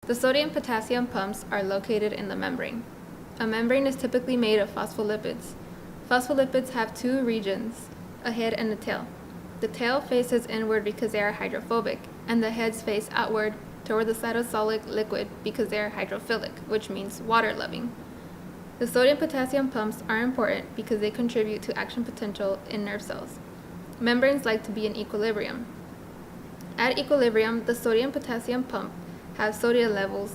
The sodium-potassium pumps are located in the membrane. A membrane is typically made of phospholipids. Phospholipids have two regions, a head and a tail. The tail faces inward because they are hydrophobic, and the heads face outward toward the cytosolic liquid because they are hydrophilic, which means water-loving. The sodium-potassium pumps are important because they contribute to action potential in nerve cells. Membranes like to be in equilibrium. At equilibrium, the sodium-potassium pump has sodium levels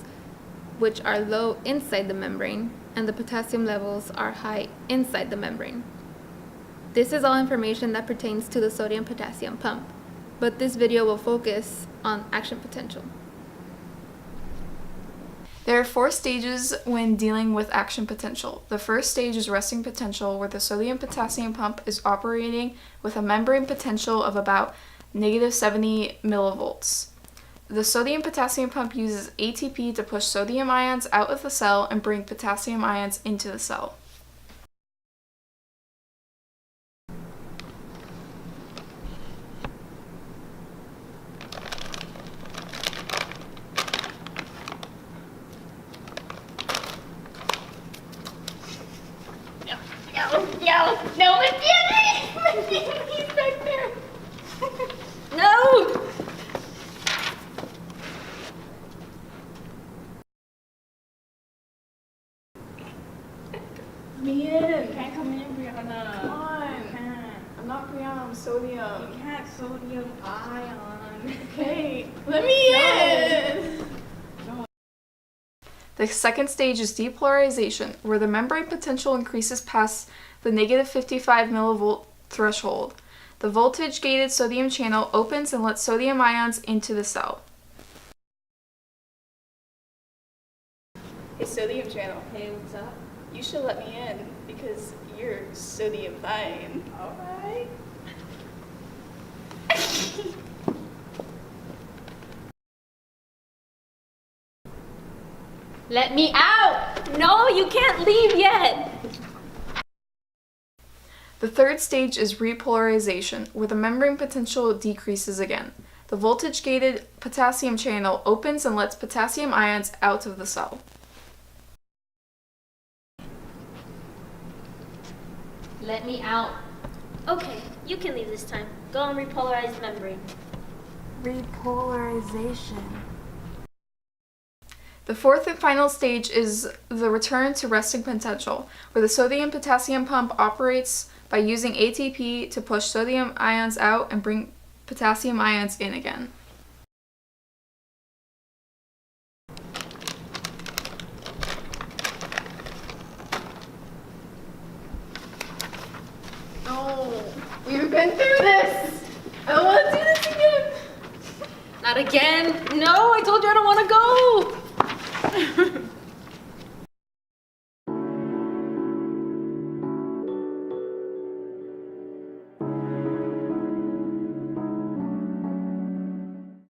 which are low inside the membrane, and the potassium levels are high inside the membrane. This is all information that pertains to the sodium-potassium pump, but this video will focus on action potential. There are 4 stages when dealing with action potential. The first stage is resting potential, where the sodium-potassium pump is operating with a membrane potential of about -70 millivolts. The sodium-potassium pump uses ATP to push sodium ions out of the cell and bring potassium ions into the cell. No, he's back there. No! Man, Can't come in, Brianna. come on. You can't. I'm not Brianna, I'm sodium. You can't sodium ion. Okay, let me in! The second stage is depolarization, where the membrane potential increases past the -55 millivolt threshold. The voltage-gated sodium channel opens and lets sodium ions into the cell. Hey, sodium channel. Hey, what's up? You should let me in because you're sodium fine. Alright. Let me out! No, you can't leave yet! The third stage is repolarization, where the membrane potential decreases again. The voltage-gated potassium channel opens and lets potassium ions out of the cell. Let me out. Okay, you can leave this time. Go on repolarized membrane. Repolarization. The fourth and final stage is the return to resting potential, where the sodium-potassium pump operates by using ATP to push sodium ions out and bring potassium ions in again. No, we've been through this. I don't want to do this again. Not again. No, I told you I don't want to go.